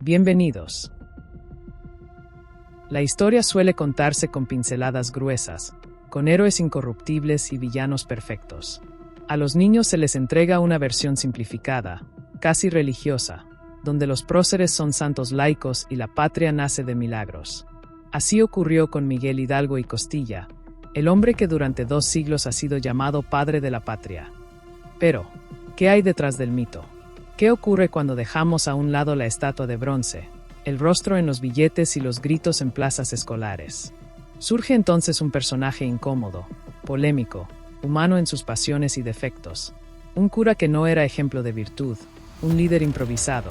Bienvenidos. La historia suele contarse con pinceladas gruesas, con héroes incorruptibles y villanos perfectos. A los niños se les entrega una versión simplificada, casi religiosa, donde los próceres son santos laicos y la patria nace de milagros. Así ocurrió con Miguel Hidalgo y Costilla, el hombre que durante 2 siglos ha sido llamado padre de la patria. Pero, ¿qué hay detrás del mito? ¿Qué ocurre cuando dejamos a un lado la estatua de bronce, el rostro en los billetes y los gritos en plazas escolares? Surge entonces un personaje incómodo, polémico, humano en sus pasiones y defectos. Un cura que no era ejemplo de virtud, un líder improvisado,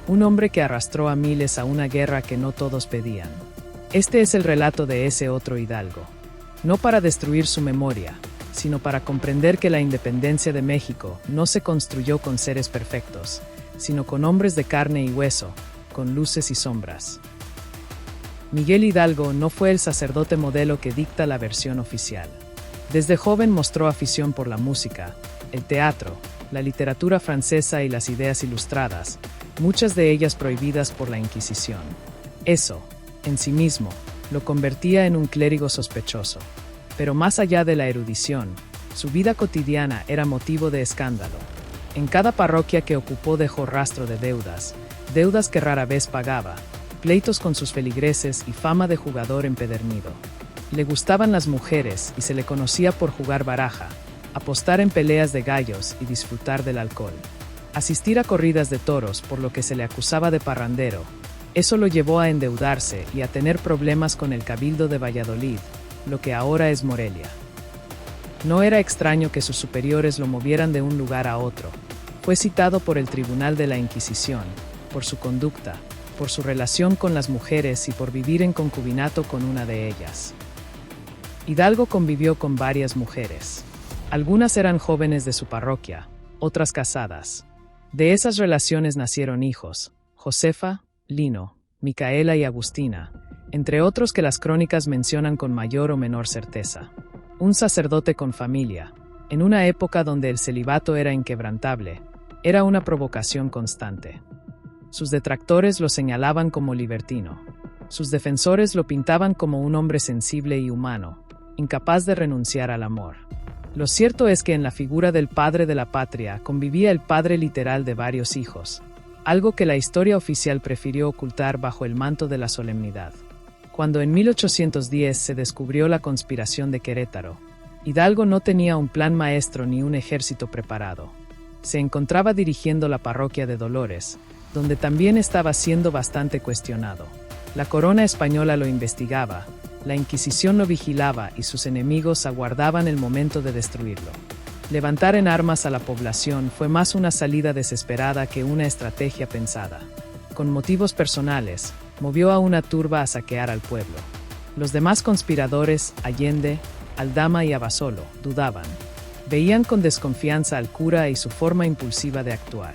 un hombre que arrastró a miles a una guerra que no todos pedían. Este es el relato de ese otro Hidalgo. No para destruir su memoria, sino para comprender que la independencia de México no se construyó con seres perfectos, sino con hombres de carne y hueso, con luces y sombras. Miguel Hidalgo no fue el sacerdote modelo que dicta la versión oficial. Desde joven mostró afición por la música, el teatro, la literatura francesa y las ideas ilustradas, muchas de ellas prohibidas por la Inquisición. Eso, en sí mismo, lo convertía en un clérigo sospechoso. Pero más allá de la erudición, su vida cotidiana era motivo de escándalo. En cada parroquia que ocupó dejó rastro de deudas que rara vez pagaba, pleitos con sus feligreses y fama de jugador empedernido. Le gustaban las mujeres y se le conocía por jugar baraja, apostar en peleas de gallos y disfrutar del alcohol. Asistir a corridas de toros, por lo que se le acusaba de parrandero. Eso lo llevó a endeudarse y a tener problemas con el Cabildo de Valladolid, lo que ahora es Morelia. No era extraño que sus superiores lo movieran de un lugar a otro. Fue citado por el Tribunal de la Inquisición, por su conducta, por su relación con las mujeres y por vivir en concubinato con una de ellas. Hidalgo convivió con varias mujeres. Algunas eran jóvenes de su parroquia, otras casadas. De esas relaciones nacieron hijos: Josefa, Lino, Micaela y Agustina, entre otros que las crónicas mencionan con mayor o menor certeza. Un sacerdote con familia, en una época donde el celibato era inquebrantable, era una provocación constante. Sus detractores lo señalaban como libertino. Sus defensores lo pintaban como un hombre sensible y humano, incapaz de renunciar al amor. Lo cierto es que en la figura del padre de la patria convivía el padre literal de varios hijos, algo que la historia oficial prefirió ocultar bajo el manto de la solemnidad. Cuando en 1810 se descubrió la conspiración de Querétaro, Hidalgo no tenía un plan maestro ni un ejército preparado. Se encontraba dirigiendo la parroquia de Dolores, donde también estaba siendo bastante cuestionado. La corona española lo investigaba, la Inquisición lo vigilaba y sus enemigos aguardaban el momento de destruirlo. Levantar en armas a la población fue más una salida desesperada que una estrategia pensada. Con motivos personales, movió a una turba a saquear al pueblo. Los demás conspiradores, Allende, Aldama y Abasolo, dudaban. Veían con desconfianza al cura y su forma impulsiva de actuar.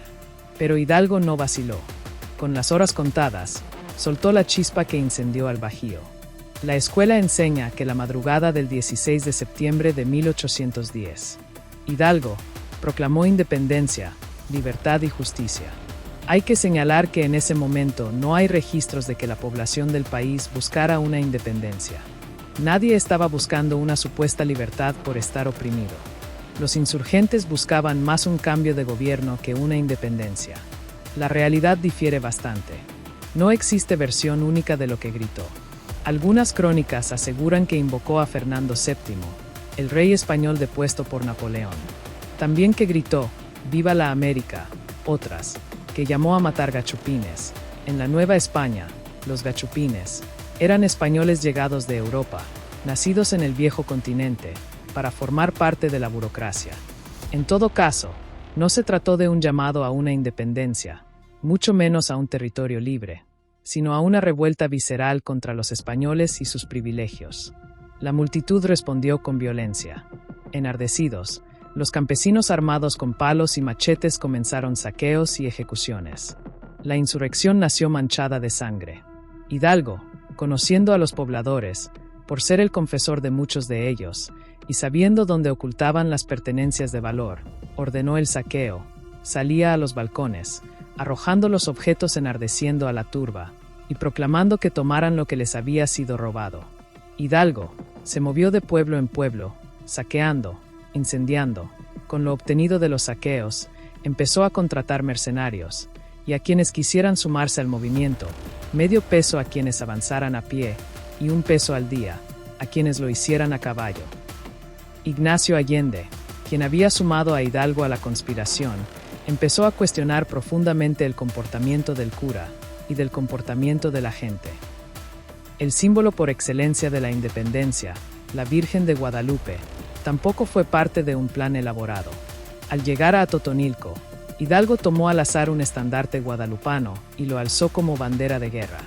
Pero Hidalgo no vaciló. Con las horas contadas, soltó la chispa que incendió al Bajío. La escuela enseña que la madrugada del 16 de septiembre de 1810, Hidalgo proclamó independencia, libertad y justicia. Hay que señalar que en ese momento no hay registros de que la población del país buscara una independencia. Nadie estaba buscando una supuesta libertad por estar oprimido. Los insurgentes buscaban más un cambio de gobierno que una independencia. La realidad difiere bastante. No existe versión única de lo que gritó. Algunas crónicas aseguran que invocó a Fernando VII, el rey español depuesto por Napoleón. También que gritó, «¡Viva la América!». Otras, que llamó a matar gachupines. En la Nueva España, los gachupines eran españoles llegados de Europa, nacidos en el viejo continente, para formar parte de la burocracia. En todo caso, no se trató de un llamado a una independencia, mucho menos a un territorio libre, sino a una revuelta visceral contra los españoles y sus privilegios. La multitud respondió con violencia. Enardecidos, los campesinos armados con palos y machetes comenzaron saqueos y ejecuciones. La insurrección nació manchada de sangre. Hidalgo, conociendo a los pobladores, por ser el confesor de muchos de ellos, y sabiendo dónde ocultaban las pertenencias de valor, ordenó el saqueo, salía a los balcones, arrojando los objetos enardeciendo a la turba, y proclamando que tomaran lo que les había sido robado. Hidalgo se movió de pueblo en pueblo, saqueando, incendiando. Con lo obtenido de los saqueos, empezó a contratar mercenarios, y a quienes quisieran sumarse al movimiento, medio peso a quienes avanzaran a pie, y 1 peso al día, a quienes lo hicieran a caballo. Ignacio Allende, quien había sumado a Hidalgo a la conspiración, empezó a cuestionar profundamente el comportamiento del cura y del comportamiento de la gente. El símbolo por excelencia de la independencia, la Virgen de Guadalupe, tampoco fue parte de un plan elaborado. Al llegar a Totonilco, Hidalgo tomó al azar un estandarte guadalupano y lo alzó como bandera de guerra.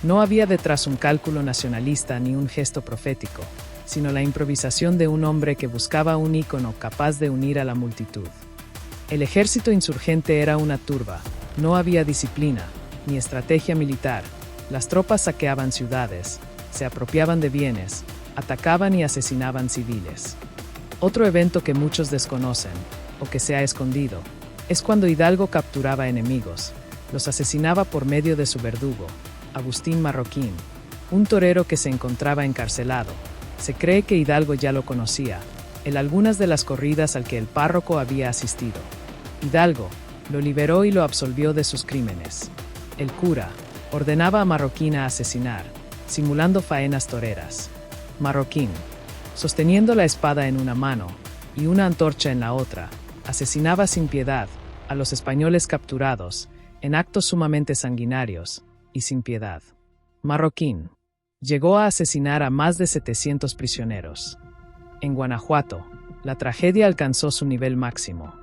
No había detrás un cálculo nacionalista ni un gesto profético, sino la improvisación de un hombre que buscaba un ícono capaz de unir a la multitud. El ejército insurgente era una turba, no había disciplina, ni estrategia militar. Las tropas saqueaban ciudades, se apropiaban de bienes, atacaban y asesinaban civiles. Otro evento que muchos desconocen, o que se ha escondido, es cuando Hidalgo capturaba enemigos, los asesinaba por medio de su verdugo, Agustín Marroquín, un torero que se encontraba encarcelado. Se cree que Hidalgo ya lo conocía, en algunas de las corridas al que el párroco había asistido. Hidalgo lo liberó y lo absolvió de sus crímenes. El cura ordenaba a Marroquín a asesinar, simulando faenas toreras. Marroquín, sosteniendo la espada en una mano y una antorcha en la otra, asesinaba sin piedad a los españoles capturados, en actos sumamente sanguinarios y sin piedad. Marroquín llegó a asesinar a más de 700 prisioneros. En Guanajuato, la tragedia alcanzó su nivel máximo.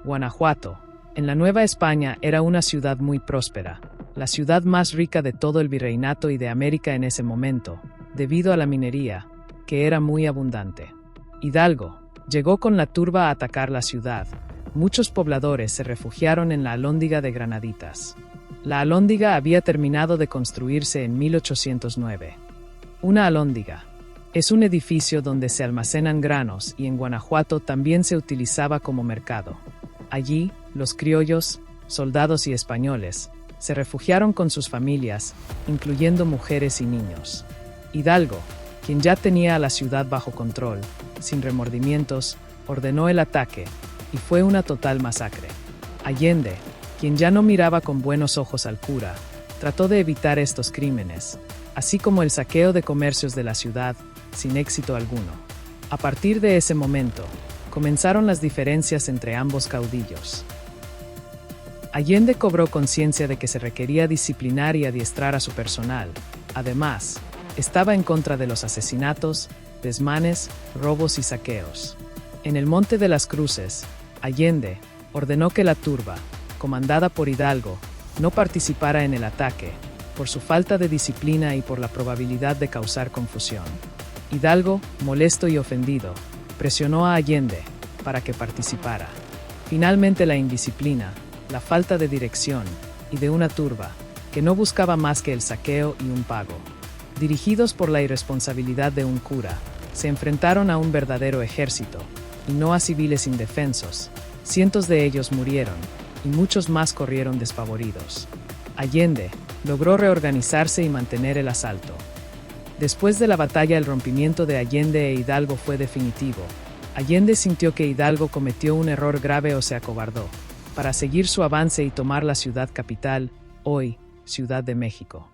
Guanajuato, en la Nueva España, era una ciudad muy próspera, la ciudad más rica de todo el virreinato y de América en ese momento, debido a la minería, que era muy abundante. Hidalgo llegó con la turba a atacar la ciudad. Muchos pobladores se refugiaron en la Alhóndiga de Granaditas. La Alhóndiga había terminado de construirse en 1809. Una alhóndiga es un edificio donde se almacenan granos y en Guanajuato también se utilizaba como mercado. Allí, los criollos, soldados y españoles, se refugiaron con sus familias, incluyendo mujeres y niños. Hidalgo, quien ya tenía a la ciudad bajo control, sin remordimientos, ordenó el ataque, y fue una total masacre. Allende, quien ya no miraba con buenos ojos al cura, trató de evitar estos crímenes, así como el saqueo de comercios de la ciudad, sin éxito alguno. A partir de ese momento, comenzaron las diferencias entre ambos caudillos. Allende cobró conciencia de que se requería disciplinar y adiestrar a su personal. Además, estaba en contra de los asesinatos, desmanes, robos y saqueos. En el Monte de las Cruces, Allende ordenó que la turba, comandada por Hidalgo, no participara en el ataque, por su falta de disciplina y por la probabilidad de causar confusión. Hidalgo, molesto y ofendido, presionó a Allende para que participara. Finalmente la indisciplina, la falta de dirección y de una turba que no buscaba más que el saqueo y un pago, dirigidos por la irresponsabilidad de un cura, se enfrentaron a un verdadero ejército, y no a civiles indefensos. Cientos de ellos murieron, y muchos más corrieron despavoridos. Allende logró reorganizarse y mantener el asalto. Después de la batalla, el rompimiento de Allende e Hidalgo fue definitivo. Allende sintió que Hidalgo cometió un error grave o se acobardó, para seguir su avance y tomar la ciudad capital, hoy, Ciudad de México.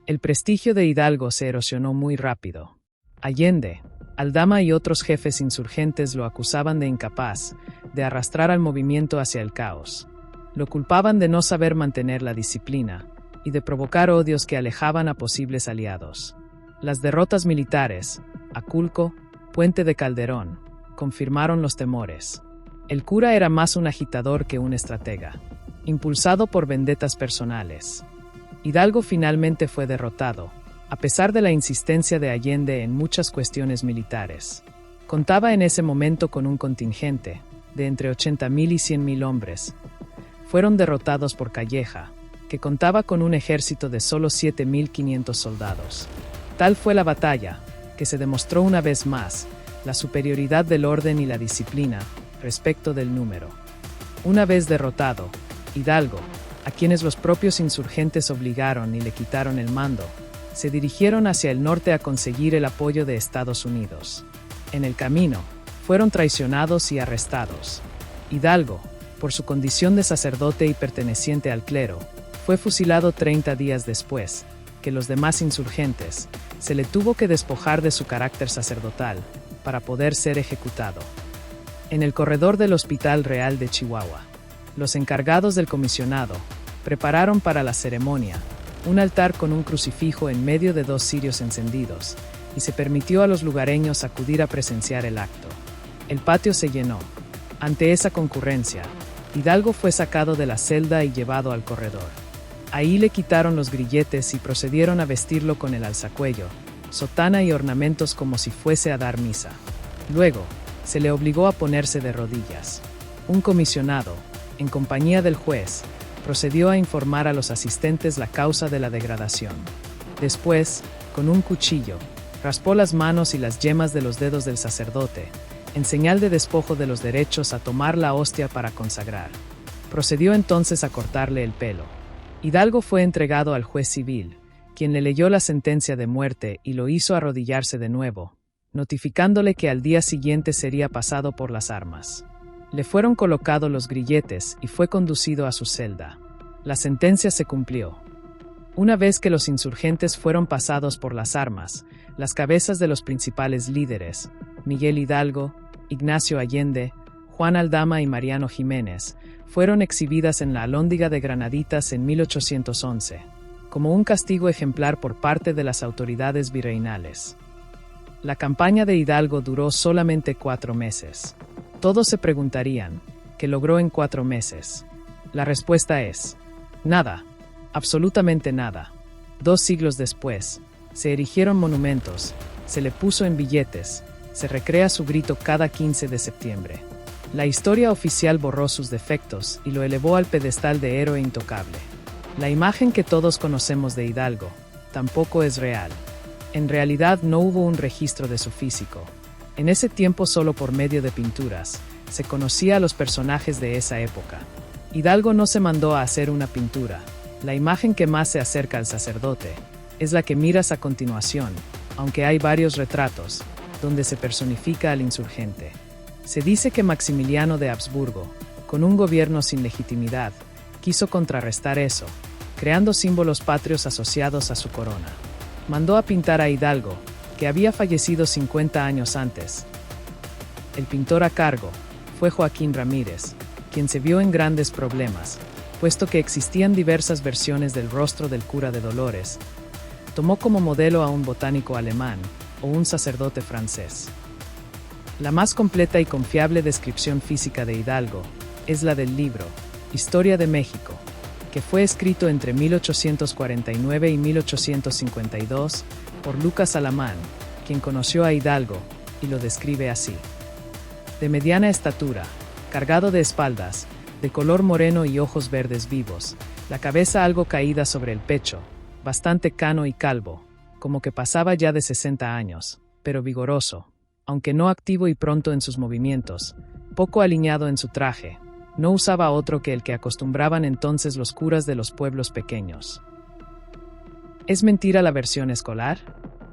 El prestigio de Hidalgo se erosionó muy rápido. Allende, Aldama y otros jefes insurgentes lo acusaban de incapaz, de arrastrar al movimiento hacia el caos. Lo culpaban de no saber mantener la disciplina, y de provocar odios que alejaban a posibles aliados. Las derrotas militares, Aculco, Puente de Calderón, confirmaron los temores. El cura era más un agitador que un estratega, impulsado por vendetas personales. Hidalgo finalmente fue derrotado, a pesar de la insistencia de Allende en muchas cuestiones militares. Contaba en ese momento con un contingente de entre 80,000 y 100,000 hombres. Fueron derrotados por Calleja, que contaba con un ejército de solo 7,500 soldados. Tal fue la batalla, que se demostró una vez más la superioridad del orden y la disciplina respecto del número. Una vez derrotado, Hidalgo a quienes los propios insurgentes obligaron y le quitaron el mando, se dirigieron hacia el norte a conseguir el apoyo de Estados Unidos. En el camino, fueron traicionados y arrestados. Hidalgo, por su condición de sacerdote y perteneciente al clero, fue fusilado 30 días después que los demás insurgentes. Se le tuvo que despojar de su carácter sacerdotal para poder ser ejecutado. En el corredor del Hospital Real de Chihuahua, los encargados del comisionado prepararon para la ceremonia un altar con un crucifijo en medio de 2 cirios encendidos, y se permitió a los lugareños acudir a presenciar el acto. El patio se llenó. Ante esa concurrencia, Hidalgo fue sacado de la celda y llevado al corredor. Ahí le quitaron los grilletes y procedieron a vestirlo con el alzacuello, sotana y ornamentos como si fuese a dar misa. Luego, se le obligó a ponerse de rodillas. Un comisionado, en compañía del juez, procedió a informar a los asistentes la causa de la degradación. Después, con un cuchillo, raspó las manos y las yemas de los dedos del sacerdote, en señal de despojo de los derechos a tomar la hostia para consagrar. Procedió entonces a cortarle el pelo. Hidalgo fue entregado al juez civil, quien le leyó la sentencia de muerte y lo hizo arrodillarse de nuevo, notificándole que al día siguiente sería pasado por las armas. Le fueron colocados los grilletes y fue conducido a su celda. La sentencia se cumplió. Una vez que los insurgentes fueron pasados por las armas, las cabezas de los principales líderes, Miguel Hidalgo, Ignacio Allende, Juan Aldama y Mariano Jiménez, fueron exhibidas en la Alhóndiga de Granaditas en 1811, como un castigo ejemplar por parte de las autoridades virreinales. La campaña de Hidalgo duró solamente 4 meses. Todos se preguntarían, ¿qué logró en 4 meses? La respuesta es, nada, absolutamente nada. 2 siglos después, se erigieron monumentos, se le puso en billetes, se recrea su grito cada 15 de septiembre. La historia oficial borró sus defectos y lo elevó al pedestal de héroe intocable. La imagen que todos conocemos de Hidalgo tampoco es real. En realidad no hubo un registro de su físico. En ese tiempo, solo por medio de pinturas, se conocía a los personajes de esa época. Hidalgo no se mandó a hacer una pintura. La imagen que más se acerca al sacerdote es la que miras a continuación, aunque hay varios retratos, donde se personifica al insurgente. Se dice que Maximiliano de Habsburgo, con un gobierno sin legitimidad, quiso contrarrestar eso, creando símbolos patrios asociados a su corona. Mandó a pintar a Hidalgo, que había fallecido 50 años antes. El pintor a cargo fue Joaquín Ramírez, quien se vio en grandes problemas, puesto que existían diversas versiones del rostro del cura de Dolores. Tomó como modelo a un botánico alemán o un sacerdote francés. La más completa y confiable descripción física de Hidalgo es la del libro Historia de México, que fue escrito entre 1849 y 1852 por Lucas Alamán, quien conoció a Hidalgo y lo describe así. De mediana estatura, cargado de espaldas, de color moreno y ojos verdes vivos, la cabeza algo caída sobre el pecho, bastante cano y calvo, como que pasaba ya de 60 años, pero vigoroso, aunque no activo y pronto en sus movimientos, poco alineado en su traje. No usaba otro que el que acostumbraban entonces los curas de los pueblos pequeños. ¿Es mentira la versión escolar?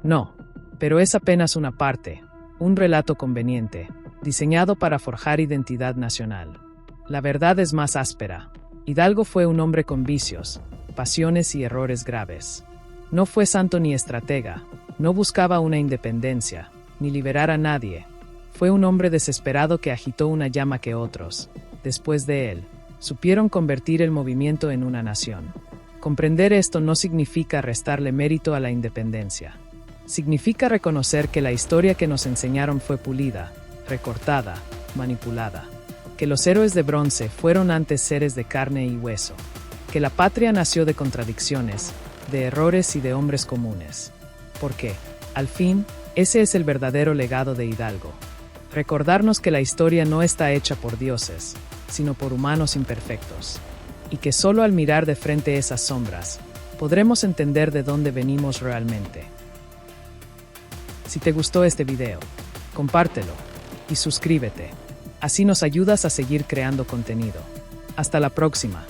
No, pero es apenas una parte, un relato conveniente, diseñado para forjar identidad nacional. La verdad es más áspera. Hidalgo fue un hombre con vicios, pasiones y errores graves. No fue santo ni estratega, no buscaba una independencia, ni liberar a nadie. Fue un hombre desesperado que agitó una llama que otros, después de él, supieron convertir el movimiento en una nación. Comprender esto no significa restarle mérito a la independencia. Significa reconocer que la historia que nos enseñaron fue pulida, recortada, manipulada. Que los héroes de bronce fueron antes seres de carne y hueso. Que la patria nació de contradicciones, de errores y de hombres comunes. Porque, al fin, ese es el verdadero legado de Hidalgo. Recordarnos que la historia no está hecha por dioses, sino por humanos imperfectos. Y que solo al mirar de frente esas sombras, podremos entender de dónde venimos realmente. Si te gustó este video, compártelo y suscríbete. Así nos ayudas a seguir creando contenido. Hasta la próxima.